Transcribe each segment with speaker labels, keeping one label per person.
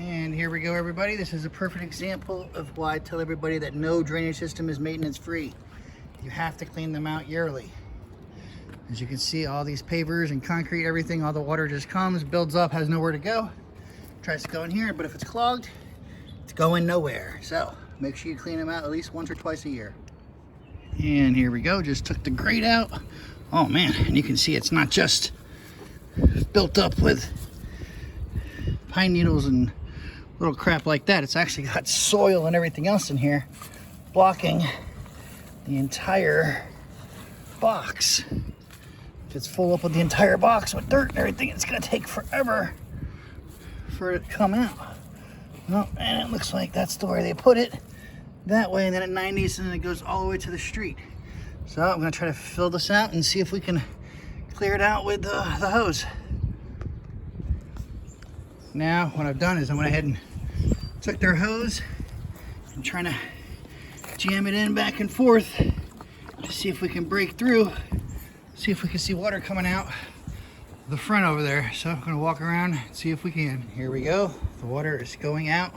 Speaker 1: And here we go, everybody. This is a perfect example of why I tell everybody that no drainage system is maintenance free. You have to clean them out yearly. As you can see, all these pavers and concrete, everything, all the water just comes, builds up, has nowhere to go. Tries to go in here, but if it's clogged, it's going nowhere. So make sure you clean them out at least once or twice a year. And here we go, just took the grate out. Oh man, and you can see it's not just built up with pine needles and little crap like that. It's actually got soil and everything else in here blocking the entire box. If it's full up with the entire box with dirt and everything, it's gonna take forever for it to come out. Well, and it looks like that's the way they put it, that way, and then it 90s and then it goes all the way to the street. So I'm gonna try to fill this out and see if we can clear it out with the hose. Now what I've done is I went ahead and took their hose and trying to jam it in back and forth to see if we can break through, see if we can see water coming out the front over there. So I'm gonna walk around and see if we can. Here we go. The water is going out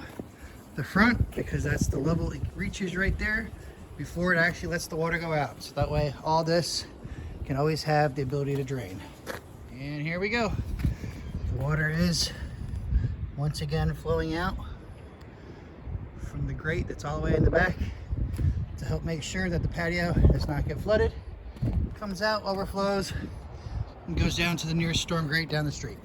Speaker 1: the front because that's the level it reaches right there before it actually lets the water go out. So that way all this can always have the ability to drain. And here we go. The water is once again flowing out from the grate that's all the way in the back to help make sure that the patio does not get flooded. Comes out, overflows, and goes down to the nearest storm grate down the street.